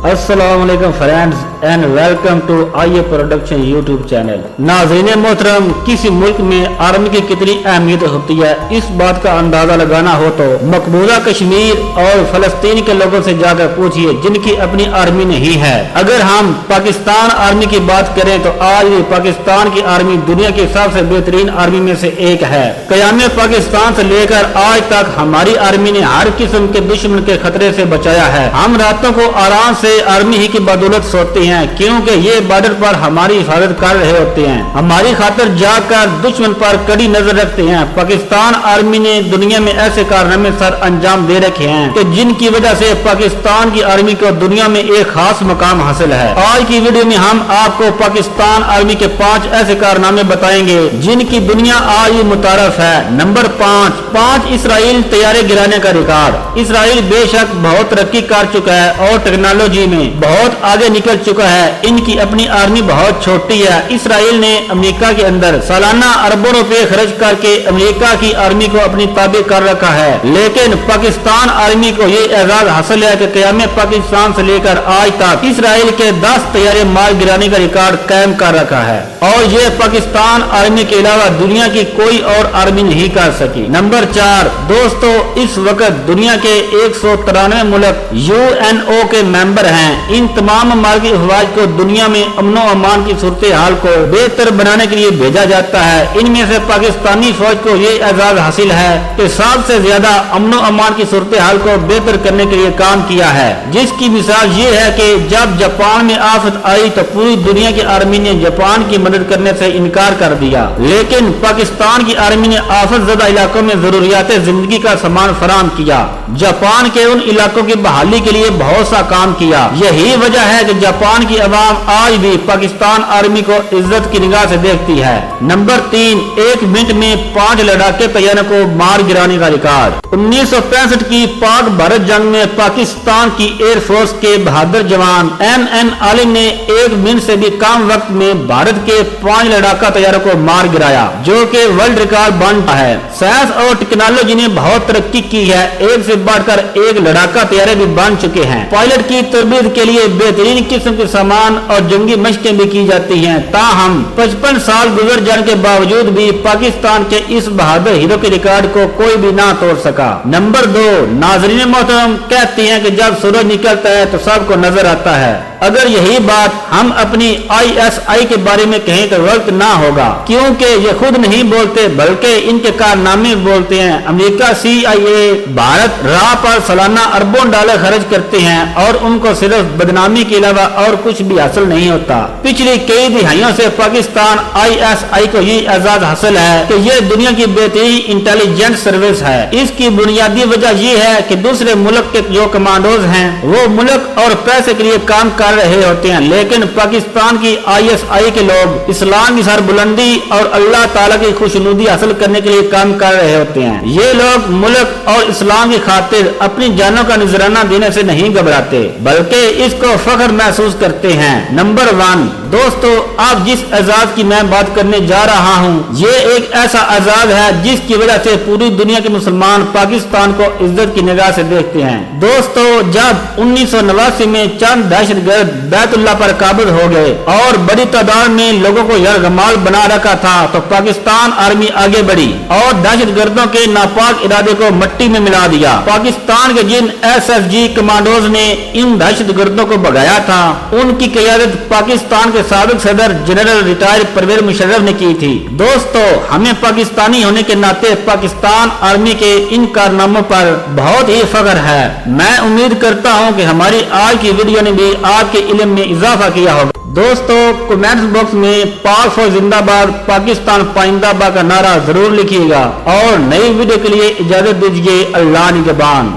السلام علیکم friends and welcome to I production YouTube channel. ناظرین محترم، کسی ملک میں آرمی کی کتنی اہمیت ہوتی ہے اس بات کا اندازہ لگانا ہو تو مقبوضہ کشمیر اور فلسطین کے لوگوں سے جا کر پوچھئے جن کی اپنی آرمی نہیں ہے۔ اگر ہم پاکستان آرمی کی بات کریں تو آج بھی پاکستان کی آرمی دنیا کی سب سے بہترین آرمی میں سے ایک ہے۔ قیام پاکستان سے لے کر آج تک ہماری آرمی نے ہر قسم کے دشمن کے خطرے سے بچایا ہے۔ ہم راتوں کو آرام سے آرمی ہی کی بدولت سوتے ہیں کیونکہ یہ بارڈر پر ہماری حفاظت کر رہے ہوتے ہیں، ہماری خاطر جا کر دشمن پر کڑی نظر رکھتے ہیں۔ پاکستان آرمی نے دنیا میں ایسے کارنامے سر انجام دے رکھے ہیں کہ جن کی وجہ سے پاکستان کی آرمی کو دنیا میں ایک خاص مقام حاصل ہے۔ آج کی ویڈیو میں ہم آپ کو پاکستان آرمی کے 5 ایسے کارنامے بتائیں گے جن کی دنیا آج بھی متعارف ہے۔ نمبر 5 اسرائیل طیارے گرانے کا ریکارڈ۔ اسرائیل بے شک بہت ترقی کر چکا ہے اور ٹیکنالوجی میں بہت آگے نکل چکا ہے۔ ان کی اپنی آرمی بہت چھوٹی ہے۔ اسرائیل نے امریکہ کے اندر سالانہ اربوں روپے خرچ کر کے امریکہ کی آرمی کو اپنی تابع کر رکھا ہے، لیکن پاکستان آرمی کو یہ اعزاز حاصل ہے کہ قیام پاکستان سے لے کر آج تک اسرائیل کے 10 طیارے مار گرانے کا ریکارڈ قائم کر رکھا ہے، اور یہ پاکستان آرمی کے علاوہ دنیا کی کوئی اور آرمی نہیں کر سکی۔ نمبر 4 دوستو، اس وقت دنیا کے 193 ملک UNO کے ممبر ہیں۔ ان تمام ممالک کی افواج کو دنیا میں امن و امان کی صورتحال کو بہتر بنانے کے لیے بھیجا جاتا ہے۔ ان میں سے پاکستانی فوج کو یہ اعزاز حاصل ہے کہ سب سے زیادہ امن و امان کی صورتحال کو بہتر کرنے کے لیے کام کیا ہے، جس کی مثال یہ ہے کہ جب جاپان میں آفت آئی تو پوری دنیا کی آرمی نے جاپان کی مدد کرنے سے انکار کر دیا، لیکن پاکستان کی آرمی نے آفت زدہ علاقوں میں ضروریات زندگی کا سامان فراہم کیا۔ جاپان کے ان علاقوں کی بحالی کے لیے بہت سا کام کیا۔ یہی وجہ ہے کہ جاپان کی عوام آج بھی پاکستان آرمی کو عزت کی نگاہ سے دیکھتی ہے۔ نمبر 3 ایک منٹ میں 5 لڑاکے طیاروں کو مار گرانے کا ریکارڈ۔ 1965 کی پاک بھارت جنگ میں پاکستان کی ایئر فورس کے بہادر جوان MN عالم نے 1 منٹ سے بھی کم وقت میں بھارت کے 5 لڑاکا طیاروں کو مار گرایا، جو کہ ورلڈ ریکارڈ بن گیا ہے۔ سائنس اور ٹیکنالوجی نے بہت ترقی کی ہے، ایک سے بڑھ کر ایک لڑاکا طیارے بھی بن چکے ہیں۔ پائلٹ کی تربیت کے لیے بہترین قسم کے سامان اور جنگی مشقیں بھی کی جاتی ہیں، تاہم 55 سال گزر جانے کے باوجود بھی پاکستان کے اس بہادر ہیرو کے ریکارڈ کو کوئی بھی نہ توڑ سکا۔ نمبر 2 ناظرین محترم کہتے ہیں کہ جب سورج نکلتا ہے تو سب کو نظر آتا ہے۔ اگر یہی بات ہم اپنی ISI کے بارے میں کہیں تو غلط نہ ہوگا، کیونکہ یہ خود نہیں بولتے بلکہ ان کے کارنامے بولتے ہیں۔ امریکہ CIA بھارت راہ پر سالانہ اربوں ڈالر خرچ کرتے ہیں اور ان کو صرف بدنامی کے علاوہ اور کچھ بھی حاصل نہیں ہوتا۔ پچھلی کئی دہائیوں سے پاکستان ISI کو یہ اعزاز حاصل ہے کہ یہ دنیا کی بہترین انٹیلیجنس سروس ہے۔ اس کی بنیادی وجہ یہ ہے کہ دوسرے ملک کے جو کمانڈوز ہیں وہ ملک اور پیسے کے لیے کام کر رہے ہوتے ہیں، لیکن پاکستان کی ISI کے لوگ اسلام کی سربلندی اور اللہ تعالیٰ کی خوشنودی حاصل کرنے کے لیے کام کر رہے ہوتے ہیں۔ یہ لوگ ملک اور اسلام کی خاطر اپنی جانوں کا نذرانہ دینے سے نہیں گھبراتے بلکہ اس کو فخر محسوس کرتے ہیں۔ نمبر 1 دوستو، آپ جس اعزاز کی میں بات کرنے جا رہا ہوں یہ ایک ایسا اعزاز ہے جس کی وجہ سے پوری دنیا کے مسلمان پاکستان کو عزت کی نگاہ سے دیکھتے ہیں۔ دوستو، جب 1989 میں چند دہشت گرد بیت اللہ پر قابض ہو گئے اور بڑی تعداد میں لوگوں کو یرغمال بنا رکھا تھا تو پاکستان آرمی آگے بڑھی اور دہشت گردوں کے ناپاک ارادے کو مٹی میں ملا دیا۔ پاکستان کے جن SFG کمانڈوز نے ان دہشت گردوں کو بھگایا تھا ان کی قیادت پاکستان کے سابق صدر جنرل ریٹائر پرویز مشرف نے کی تھی۔ دوستو، ہمیں پاکستانی ہونے کے ناطے پاکستان آرمی کے ان کارناموں پر بہت ہی فخر ہے۔ میں امید کرتا ہوں کہ ہماری آج کی ویڈیو نے بھی آپ کے علم میں اضافہ کیا ہوگا۔ دوستو، کمنٹس باکس میں پاک فوج زندہ باد، پاکستان پائندہ باد کا نعرہ ضرور لکھیے گا، اور نئی ویڈیو کے لیے اجازت دیجیے۔ اللہ نگہبان۔